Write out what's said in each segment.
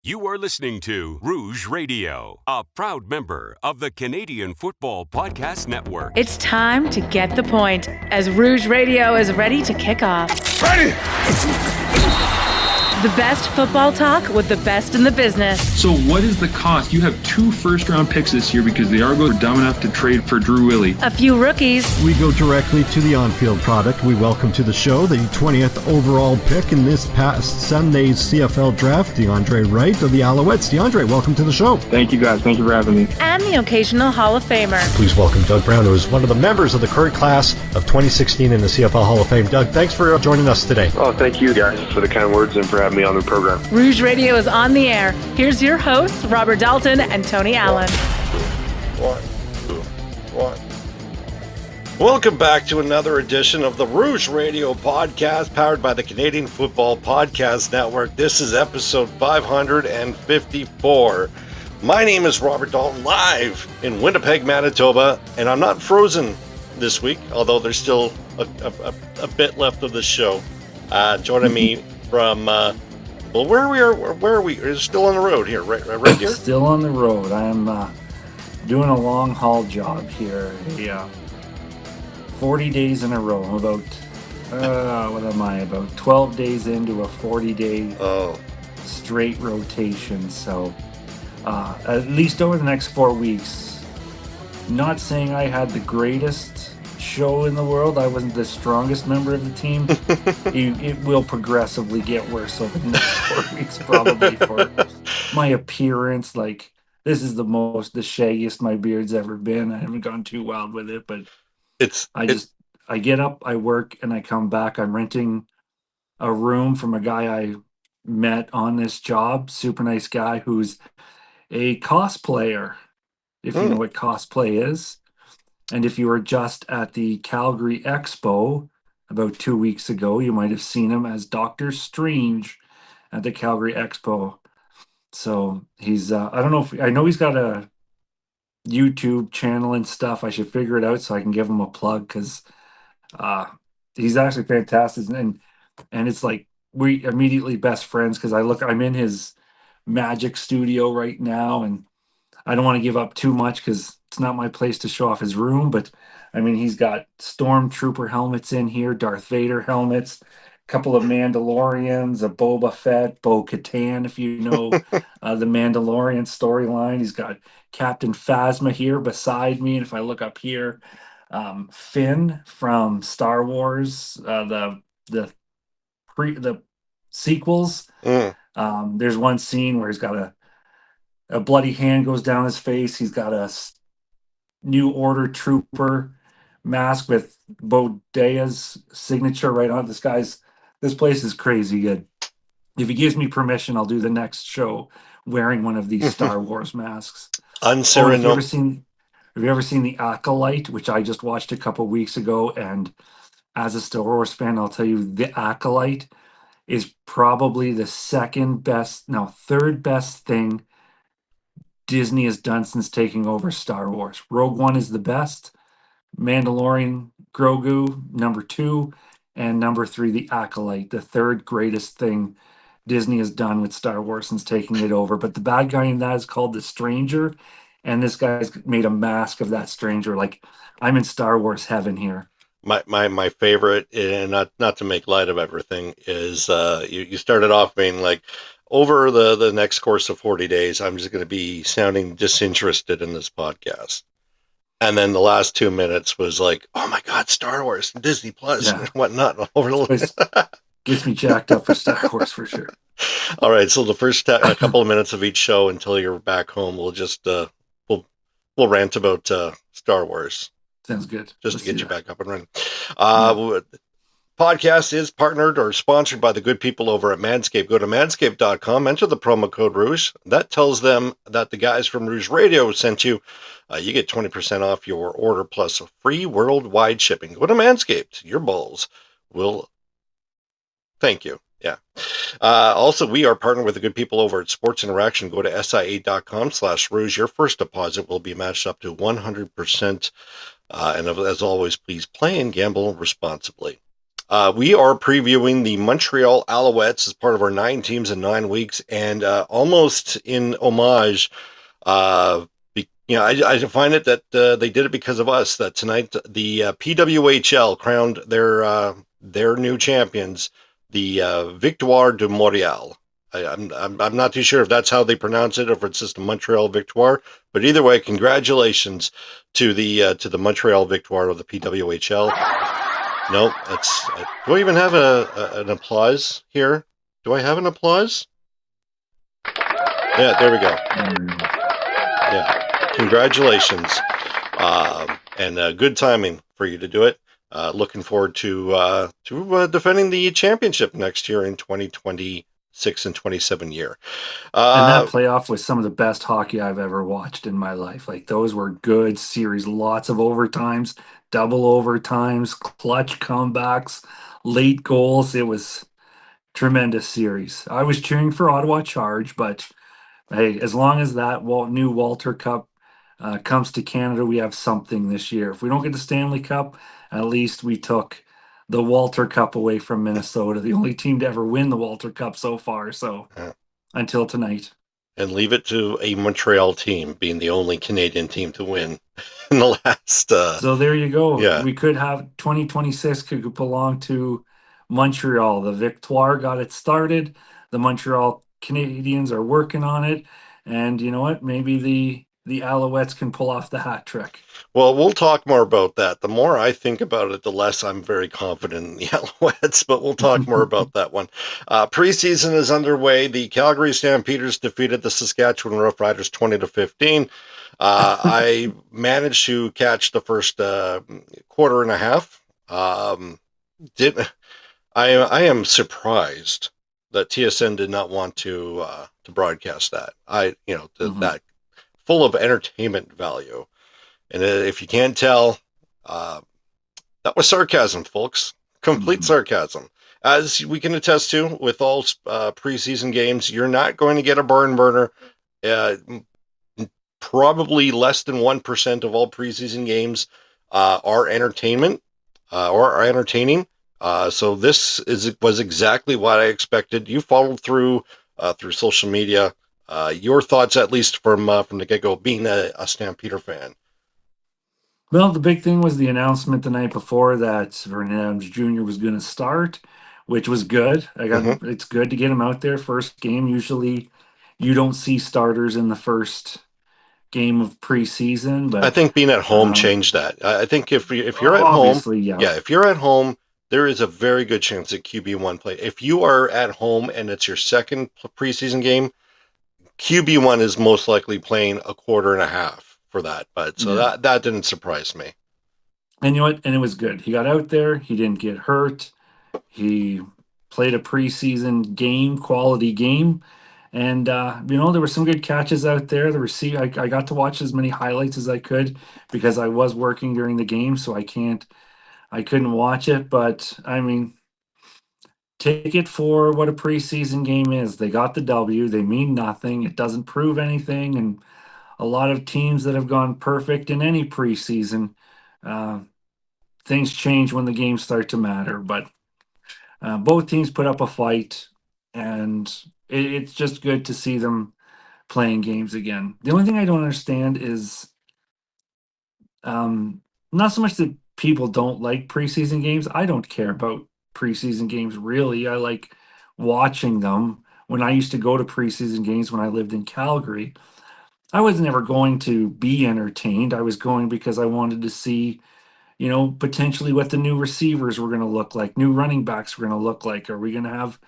You are listening to Rouge Radio, a proud member of the Canadian Football Podcast Network. It's time to get the point as Rouge Radio is ready to kick off. Ready! The best football talk with the best in the business. So what is the cost? You have 2 first-round picks this year because the Argos were dumb enough to trade for Drew Willie. A few rookies. We go directly to the on-field product. We welcome to the show the 20th overall pick in this past Sunday's CFL draft, DeAndre Wright of the Alouettes. DeAndre, welcome to the show. Thank you, guys. Thank you for having me. And the occasional Hall of Famer. Please welcome Doug Brown, who is one of the members of the current class of 2016 in the CFL Hall of Fame. Doug, thanks for joining us today. Oh, thank you guys for the kind words and for having me on the program. Rouge Radio is on the air. Here's your hosts, Robert Dalton and Tony Allen. One. Welcome back to another edition of the Rouge Radio podcast, powered by the Canadian Football Podcast Network. This is episode 554. My name is Robert Dalton, live in Winnipeg, Manitoba, and I'm not frozen this week, although there's still a bit left of the show. Joining me from... Well, where are we? We're still on the road here, right here? Still on the road. I am doing a long haul job here. 40 days in a row. I'm about, what am I, about 12 days into a 40-day straight rotation. So at least over the next 4 weeks, not saying I had the greatest show in the world. I wasn't the strongest member of the team. It will progressively get worse over the next 4 weeks, probably, for my appearance. Like, this is the shaggiest my beard's ever been. I haven't gone too wild with it, but I get up, I work, and I come back. I'm renting a room from a guy I met on this job, super nice guy who's a cosplayer, if you know what cosplay is. And if you were just at the Calgary Expo about 2 weeks ago, you might have seen him as Doctor Strange at the Calgary Expo. So he's, I don't know I know he's got a YouTube channel and stuff. I should figure it out so I can give him a plug, because he's actually fantastic. And it's like we immediately best friends, because I'm in his magic studio right now, and I don't want to give up too much because it's not my place to show off his room, but I mean, he's got Stormtrooper helmets in here, Darth Vader helmets, a couple of Mandalorians, a Boba Fett, Bo-Katan, if you know the Mandalorian storyline. He's got Captain Phasma here beside me, and if I look up here, Finn from Star Wars, the sequels. There's one scene where he's got a bloody hand goes down his face. He's got a New Order trooper mask with Bodea's signature right on it. This place is crazy good. If he gives me permission, I'll do the next show wearing one of these Star Wars masks. Have you ever seen The Acolyte, which I just watched a couple weeks ago? And as a Star Wars fan, I'll tell you, The Acolyte is probably the third best thing Disney has done since taking over Star Wars. Rogue One is the best. Mandalorian Grogu, number 2. And number 3, The Acolyte, the third greatest thing Disney has done with Star Wars since taking it over. But the bad guy in that is called the Stranger. And this guy's made a mask of that Stranger. Like, I'm in Star Wars heaven here. My favorite, and not to make light of everything, is you started off being like, over the next course of 40 days, I'm just going to be sounding disinterested in this podcast. And then the last 2 minutes was like, oh my God, Star Wars and Disney Plus and whatnot. Gets me jacked up for Star Wars for sure. All right. So the first a couple of minutes of each show until you're back home, we'll just, we'll rant about Star Wars. Sounds good. Just to get you back up and running. Podcast is partnered or sponsored by the good people over at Manscaped. Go to manscaped.com, enter the promo code Rouge. That tells them that the guys from Rouge Radio sent you. You get 20% off your order plus free worldwide shipping. Go to Manscaped. Your balls will thank you. Yeah. Also, we are partnered with the good people over at Sports Interaction. Go to sia.com/Rouge. Your first deposit will be matched up to 100%. And as always, please play and gamble responsibly. We are previewing the Montreal Allouettes as part of our 9 teams in 9 weeks, and almost in homage, I find it that they did it because of us. That tonight the PWHL crowned their new champions, the Victoire de Montreal. I'm not too sure if that's how they pronounce it, or if it's just a Montreal Victoire. But either way, congratulations to the Montreal Victoire of the PWHL. No, that's. Do I even have an applause here? Do I have an applause? Yeah, there we go. Yeah, congratulations, and good timing for you to do it. Looking forward to defending the championship next year in 2026 and 27 year. And that playoff was some of the best hockey I've ever watched in my life. Like those were good series, lots of overtimes, double overtimes, clutch comebacks, late goals. It was tremendous series. I was cheering for Ottawa Charge, but hey, as long as that new Walter Cup comes to Canada, we have something this year. If we don't get the Stanley Cup, at least we took the Walter Cup away from Minnesota, the only team to ever win the Walter Cup so far. So until tonight. And leave it to a Montreal team being the only Canadian team to win in the last. So there you go. Yeah. We could have 2026 could belong to Montreal. The Victoire got it started. The Montreal Canadiens are working on it. And you know what? Maybe the Alouettes can pull off the hat trick. Well, we'll talk more about that. The more I think about it, the less I'm very confident in the Alouettes, but we'll talk more about that one. Preseason is underway. The Calgary Stampeders defeated the Saskatchewan Roughriders 20-15. I managed to catch the first quarter and a half. I am surprised that TSN did not want to broadcast that. That full of entertainment value. And if you can't tell, that was sarcasm, folks. Complete sarcasm. As we can attest to with all preseason games, you're not going to get a barn burner. Probably less than 1% of all preseason games are entertainment or are entertaining. So this was exactly what I expected. You followed through social media. Your thoughts, at least from the get-go, being a Stampeder fan. Well, the big thing was the announcement the night before that Vernon Adams Jr. was going to start, which was good. It's good to get him out there first game. Usually, you don't see starters in the first game of preseason, but I think being at home changed that. I think if you're at home, if you're at home, there is a very good chance that QB1 play. If you are at home and it's your second preseason game, QB1 is most likely playing a quarter and a half for that. But so that didn't surprise me. And you know what? And it was good. He got out there. He didn't get hurt. He played a preseason game, quality game. And, there were some good catches out there. I got to watch as many highlights as I could because I was working during the game, so I couldn't watch it. But, I mean, take it for what a preseason game is. They got the W. They mean nothing. It doesn't prove anything. And a lot of teams that have gone perfect in any preseason, things change when the games start to matter. But both teams put up a fight, and it's just good to see them playing games again. The only thing I don't understand is not so much that people don't like preseason games. I don't care about preseason games, really. I like watching them. When I used to go to preseason games when I lived in Calgary, I was never going to be entertained. I was going because I wanted to see, potentially what the new receivers were going to look like, new running backs were going to look like. Are we going to have,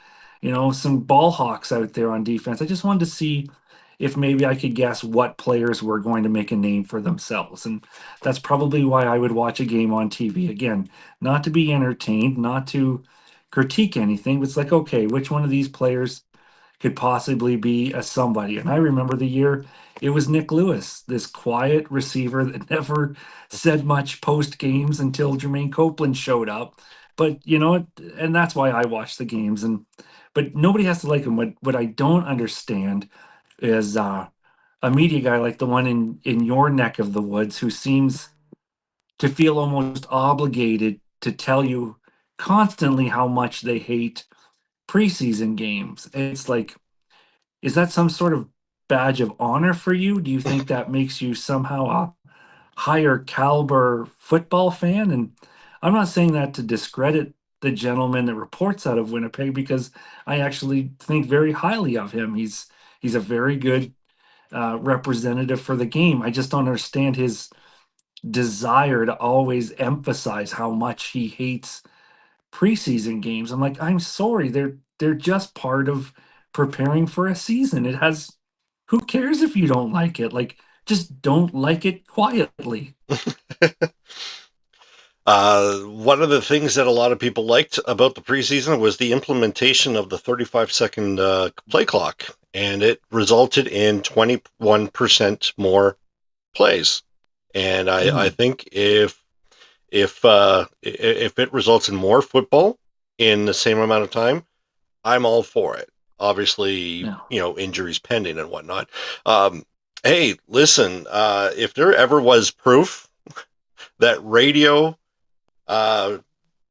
some ball hawks out there on defense? I just wanted to see if maybe I could guess what players were going to make a name for themselves. And that's probably why I would watch a game on TV. Again, not to be entertained, not to critique anything, but it's like, okay, which one of these players could possibly be a somebody? And I remember the year it was Nick Lewis, this quiet receiver that never said much post games until Jermaine Copeland showed up. But and that's why I watch the games. But nobody has to like him. What I don't understand is a media guy like the one in your neck of the woods who seems to feel almost obligated to tell you constantly how much they hate preseason games. It's like, is that some sort of badge of honor for you? Do you think that makes you somehow a higher caliber football fan? And I'm not saying that to discredit the gentleman that reports out of Winnipeg, because I actually think very highly of him. He's a very good representative for the game. I just don't understand his desire to always emphasize how much he hates preseason games. I'm like, I'm sorry, they're just part of preparing for a season. It has, who cares if you don't like it? Like, just don't like it quietly. One of the things that a lot of people liked about the preseason was the implementation of the 35-second play clock, and it resulted in 21% more plays. And I think if it results in more football in the same amount of time, I'm all for it. Obviously, injuries pending and whatnot. Hey, listen, if there ever was proof that radio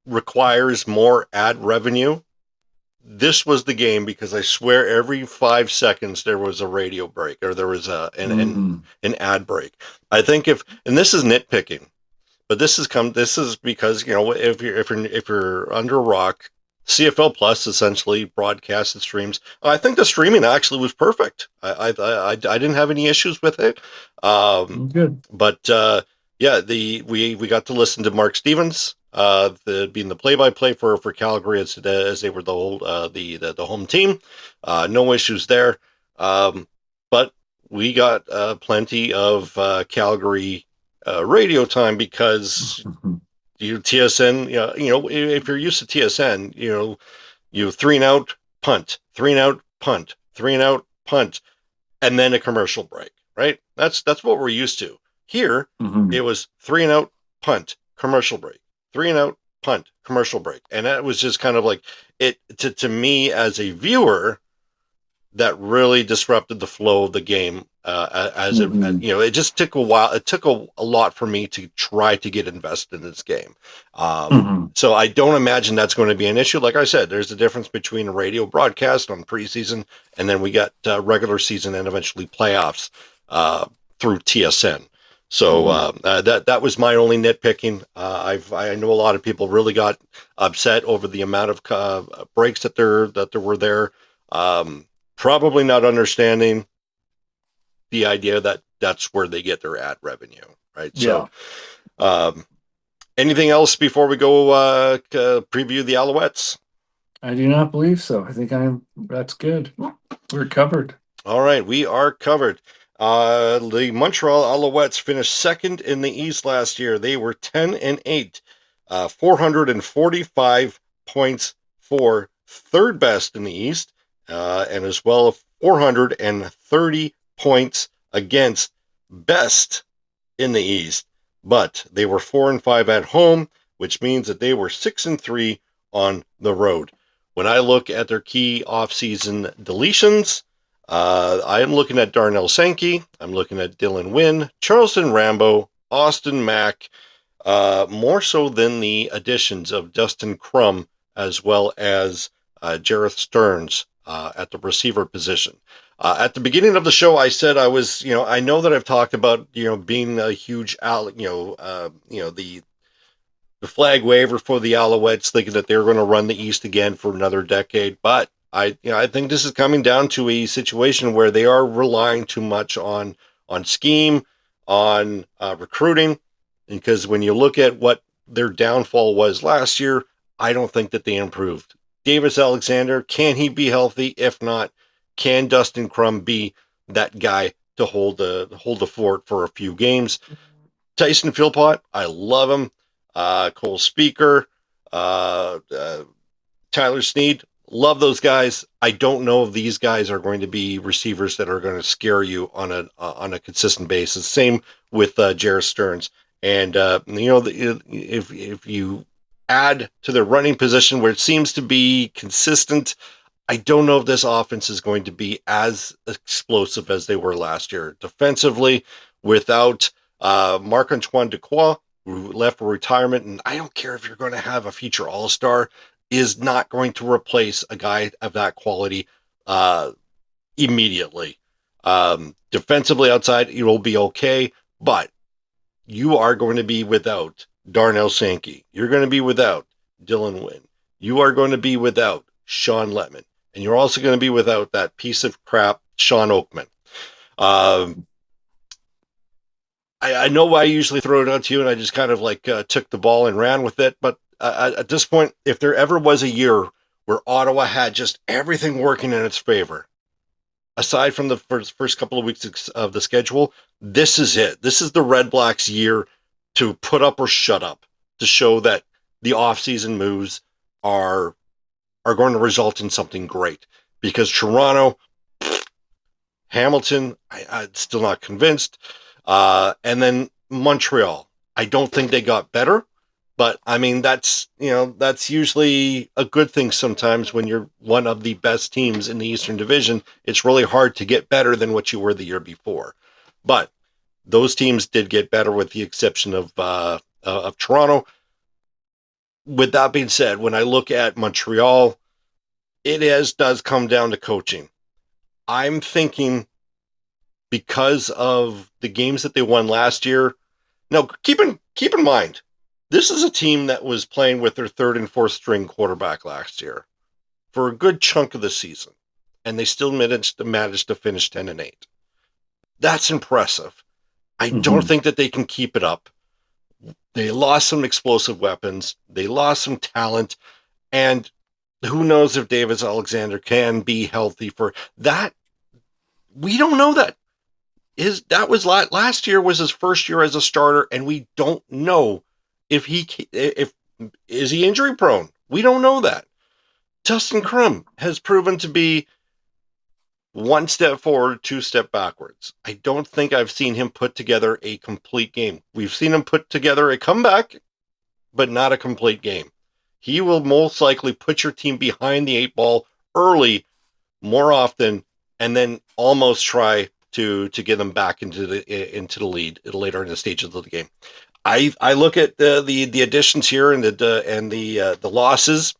requires more ad revenue, this was the game, because I swear every 5 seconds there was a radio break, or there was an ad break. I think and this is nitpicking, but this is because, if you're under a rock, CFL Plus essentially broadcasts and streams. I think the streaming actually was perfect. I didn't have any issues with it. Good. But we got to listen to Mark Stevens, being the play-by-play for Calgary as they were the home team. No issues there. But we got plenty of Calgary radio time, because TSN, if you're used to TSN, you 3 and out, punt, 3 and out, punt, 3 and out, punt, and then a commercial break, right? That's what we're used to. Here, it was 3 and out, punt, commercial break, 3 and out, punt, commercial break. And that was just kind of like it to me as a viewer. That really disrupted the flow of the game. It just took a while. It took a lot for me to try to get invested in this game. So I don't imagine that's going to be an issue. Like I said, there's a difference between a radio broadcast on preseason, and then we got regular season and eventually playoffs through TSN. So that was my only nitpicking. I know a lot of people really got upset over the amount of breaks that there were there. Probably not understanding the idea that that's where they get their ad revenue, right? Yeah. So, anything else before we go preview the Alouettes? I do not believe so. I think that's good. We're covered. All right, we are covered. The Montreal Allouettes finished second in the East last year. They were 10-8, 445 points for third best in the East. And as well 430 points against best in the East. But they were 4-5 at home, which means that they were 6-3 on the road. When I look at their key offseason deletions, I am looking at Darnell Sankey, I'm looking at Dylan Wynn, Charleston Rambo, Austin Mack, more so than the additions of Dustin Crum, as well as Jareth Stearns at the receiver position. At the beginning of the show, I said I was, I know that I've talked about, being a huge, the flag waver for the Alouettes, thinking that they're going to run the East again for another decade. But I think this is coming down to a situation where they are relying too much on scheme, on recruiting, because when you look at what their downfall was last year, I don't think that they improved. Davis Alexander, can he be healthy? If not, can Dustin Crum be that guy to hold the fort for a few games? Tyson Philpott, I love him. Cole Speaker, Tyler Sneed, love those guys. I don't know if these guys are going to be receivers that are going to scare you on a consistent basis. Same with Jareth Stearns. And if you add to their running position where it seems to be consistent, I don't know if this offense is going to be as explosive as they were last year. Defensively, without Marc-Antoine Dequoy, who left for retirement, and I don't care if you're going to have a future All-Star, is not going to replace a guy of that quality immediately. Defensively outside, it will be okay, but you are going to be without Darnell Sankey. You're going to be without Dylan Wynn. You are going to be without Sean Lettman. And you're also going to be without that piece of crap, Sean Oakman. I know I usually throw it out to you, and I just kind of took the ball and ran with it. But at this point, if there ever was a year where Ottawa had just everything working in its favor, aside from the first couple of weeks of the schedule, this is it. This is the Red Blacks' year to put up or shut up, to show that the offseason moves are going to result in something great. Because Toronto, Hamilton, I'm still not convinced. And then Montreal, I don't think they got better. But I mean, that's usually a good thing sometimes when you're one of the best teams in the Eastern Division. It's really hard to get better than what you were the year before. But those teams did get better, with the exception of Toronto. With that being said, when I look at Montreal, it does come down to coaching. I'm thinking, because of the games that they won last year. Now, keep in mind, this is a team that was playing with their third and fourth string quarterback last year for a good chunk of the season, and they still managed to finish 10-8. That's impressive. I don't think that they can keep it up. They lost some explosive weapons. They lost some talent, and who knows if Davis Alexander can be healthy for that. We don't know that. That was last year was his first year as a starter, and we don't know if is he injury prone. We don't know that. Dustin Crum has proven to be one step forward, two step backwards. I don't think I've seen him put together a complete game. We've seen him put together a comeback, but not a complete game. He will most likely put your team behind the 8 ball early more often, and then almost try to get them back into the lead later in the stages of the game. I look at the additions here and the losses.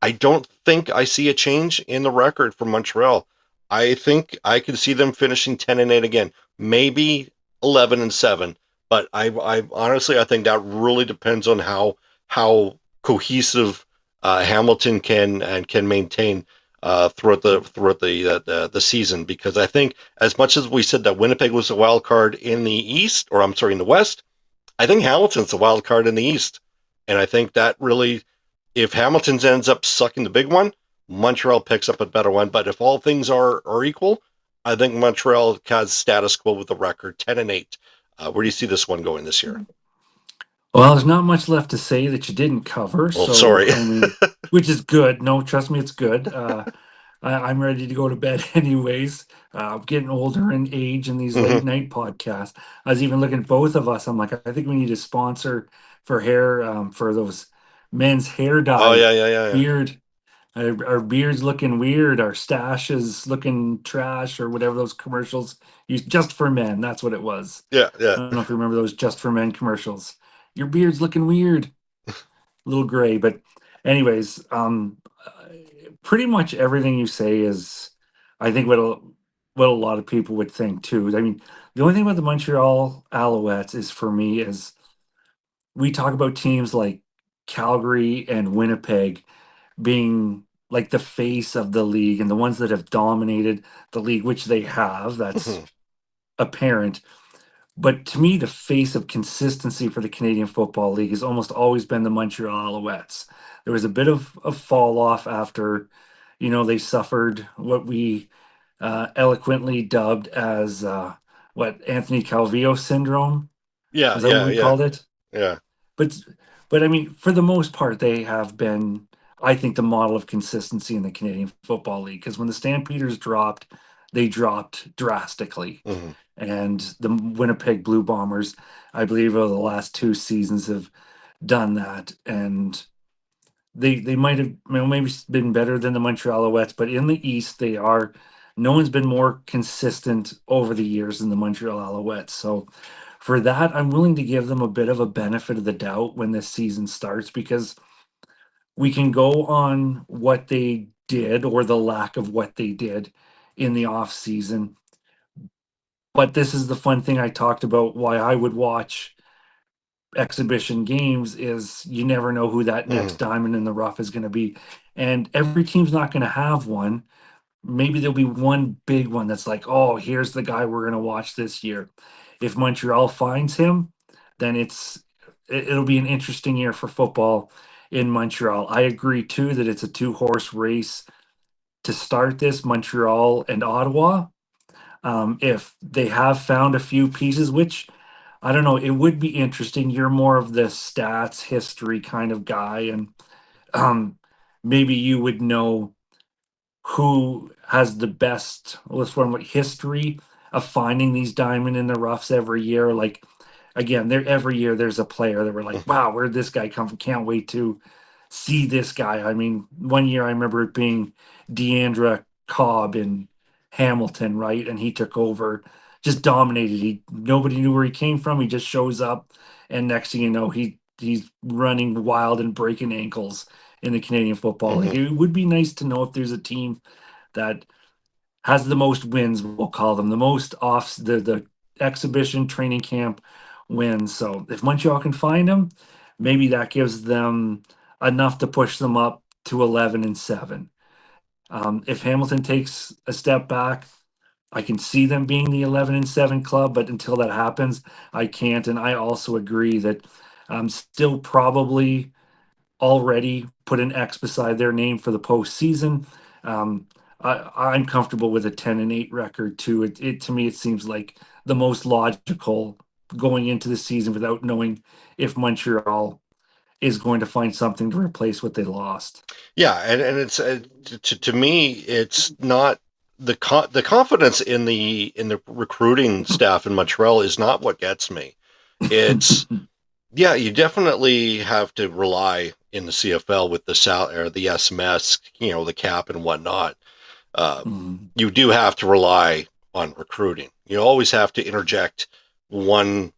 I don't think I see a change in the record for Montreal. I think I can see them finishing 10-8 again, maybe 11-7. But I honestly, I think that really depends on how cohesive Hamilton can maintain throughout the season. Because I think, as much as we said that Winnipeg was a wild card in the East, or I'm sorry, in the West, I think Hamilton's a wild card in the East. And I think that really, if Hamilton ends up sucking the big one, Montreal picks up a better one. But if all things are equal, I think Montreal has status quo with the record 10-8. Where do you see this one going this year? Well, there's not much left to say that you didn't cover. Well, So, sorry. I mean, which is good. No, trust me, it's good. I'm ready to go to bed anyways. I'm getting older in age in these late night podcasts. I was even looking at both of us. I'm like, I think we need a sponsor for hair, for those men's hair dye. Oh, yeah. Beard. Our beards looking weird. Our stash is looking trash, or whatever those commercials used. Just for Men. That's what it was. Yeah. I don't know if you remember those Just for Men commercials. Your beard's looking weird. A little gray, but anyways, pretty much everything you say is, I think, what a lot of people would think too. I mean, the only thing about the Montreal Alouettes is, for me, is we talk about teams like Calgary and Winnipeg being like the face of the league and the ones that have dominated the league, which they have. That's apparent. But to me, the face of consistency for the Canadian Football League has almost always been the Montreal Alouettes. There was a bit of a fall off after, they suffered what we eloquently dubbed as what Anthony Calvillo syndrome. Yeah. Is that what we called it? Yeah. But I mean, for the most part, they have been, I think, the model of consistency in the Canadian Football League. Because when the Stampeders dropped, they dropped drastically. And the Winnipeg Blue Bombers, I believe, over the last 2 seasons have done that. And they might have maybe been better than the Montreal Alouettes, but in the East, they are. No one's been more consistent over the years than the Montreal Alouettes. So for that, I'm willing to give them a bit of a benefit of the doubt when this season starts, because we can go on what they did or the lack of what they did in the off season. But this is the fun thing I talked about, why I would watch exhibition games, is you never know who that next diamond in the rough is going to be. And every team's not going to have one. Maybe there'll be one big one that's like, oh, here's the guy we're going to watch this year. If Montreal finds him, then it'll be an interesting year for football in Montreal. I agree too that it's a two-horse race to start this, Montreal and Ottawa. If they have found a few pieces, which I don't know, it would be interesting. You're more of the stats history kind of guy, and um, maybe you would know who has the best, let's form what history of finding these diamond in the roughs every year. Like, again, there every year there's a player that we're like, wow, where'd this guy come from? Can't wait to see this guy. I mean, one year I remember it being Deandra Cobb in Hamilton, right? And he took over, just dominated. Nobody knew where he came from. He just shows up, and next thing you know, he's running wild and breaking ankles in the Canadian football league. It would be nice to know if there's a team that has the most wins, we'll call them, the most off the exhibition training camp wins. So if Montreal can find them, maybe that gives them enough to push them up to 11-7. If Hamilton takes a step back, I can see them being the 11-7 club, but until that happens, I can't. And I also agree that still probably already put an X beside their name for the postseason. Um, I'm comfortable with a 10-8 record too. It to me it seems like the most logical going into the season without knowing if Montreal is going to find something to replace what they lost. Yeah, and it's to me, it's not the confidence in the recruiting staff in Montreal is not what gets me. It's yeah, you definitely have to rely in the CFL with the or the SMS, the cap and whatnot. You do have to rely on recruiting. You always have to interject one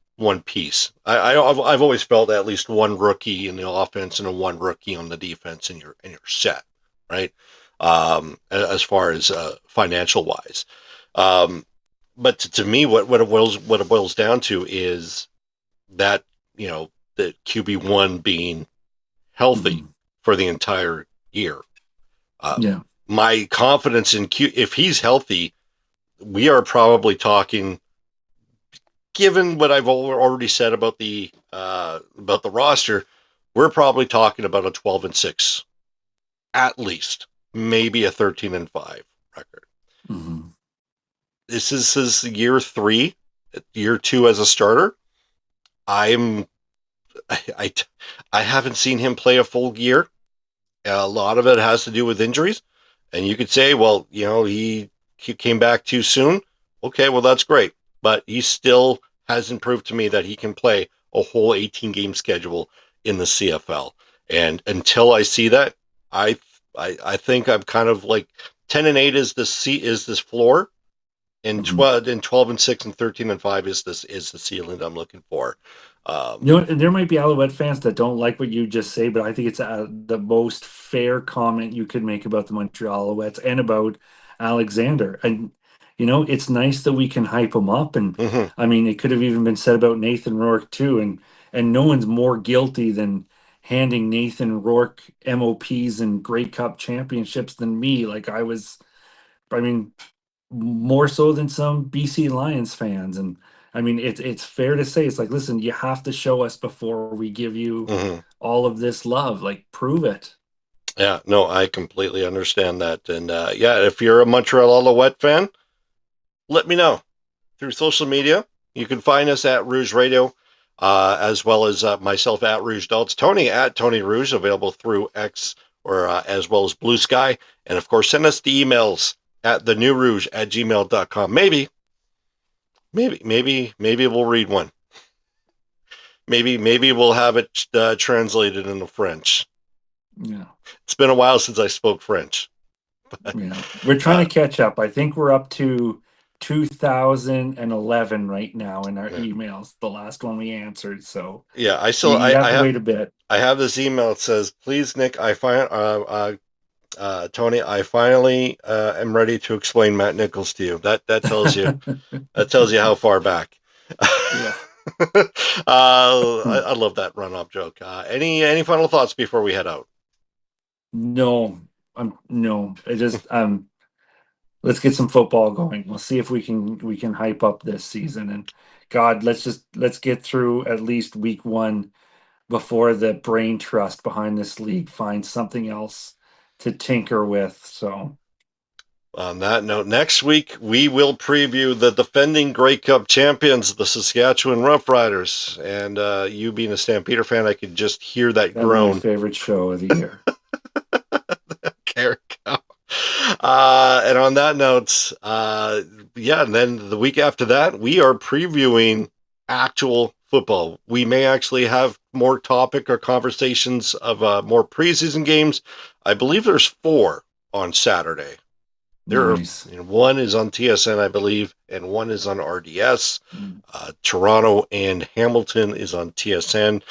piece. I've always felt at least one rookie in the offense and one rookie on the defense, and you're set, right? As far as financial wise, but to me, what it boils down to is that the QB1 being healthy for the entire year. Yeah. My confidence in if he's healthy, we are probably talking, given what I've already said about the roster, we're probably talking about a 12-6, at least, maybe a 13-5 record. This is his year 3, year 2 as a starter. I haven't seen him play a full year. A lot of it has to do with injuries, and you could say, well, he came back too soon. Okay, well, that's great, but he still hasn't proved to me that he can play a whole 18 game schedule in the CFL. And until I see that, I think I'm kind of like 10-8 is this floor, and 12-6 and 13-5 is the ceiling I'm looking for. There might be Alouette fans that don't like what you just say, but I think it's the most fair comment you could make about the Montreal Alouettes and about Alexander. And it's nice that we can hype him up. And I mean, it could have even been said about Nathan Rourke too. And no one's more guilty than handing Nathan Rourke MOPs and Grey Cup championships than me. I mean, more so than some BC Lions fans. And I mean, it's fair to say, it's like, listen, you have to show us before we give you all of this love. Like, prove it. Yeah, no, I completely understand that. And if you're a Montreal Alouette fan, let me know through social media. You can find us at Rouge Radio, as well as myself at Rouge Adults, Tony at Tony Rouge, available through X or as well as Blue Sky. And of course, send us the emails at thenewrouge@gmail.com. Maybe we'll read one. Maybe we'll have it translated into French. Yeah. It's been a while since I spoke French. Yeah. We're trying to catch up. I think we're up to 2011 right now in our emails. The last one we answered. So yeah, I have to wait a bit. I have this email. It says, "Please, Nick, Tony, I finally am ready to explain Matt Nichols to you." That tells you how far back. Yeah. I love that run-up joke. Any final thoughts before we head out? No, I just let's get some football going. We'll see if we can hype up this season. And God, let's get through at least week 1 before the brain trust behind this league finds something else to tinker with. So on that note, next week we will preview the defending Grey Cup champions, the Saskatchewan Roughriders. And you being a Stampeder fan, I could just hear that groan. My favorite show of the year. And on that note, and then the week after that, we are previewing actual football. We may actually have more topic or conversations of more preseason games. I believe there's 4 on Saturday. Nice. One is on TSN, I believe, and one is on RDS. Toronto and Hamilton is on TSN.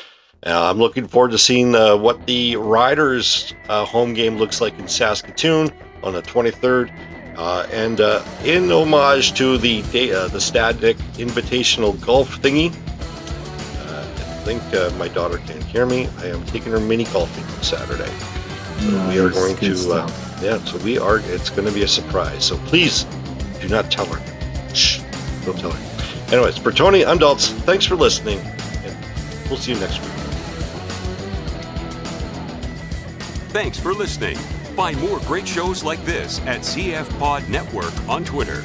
I'm looking forward to seeing what the Riders' home game looks like in Saskatoon on the 23rd. And in homage to the Stadnick Invitational Golf thingy, I think my daughter can't hear me. I am taking her mini golfing on Saturday. So we are going to, it's going to be a surprise. So please do not tell her. Shh, don't tell her. Anyways, for Tony, I'm Daltz. Thanks for listening, and we'll see you next week. Thanks for listening. Find more great shows like this at CF Pod Network on Twitter.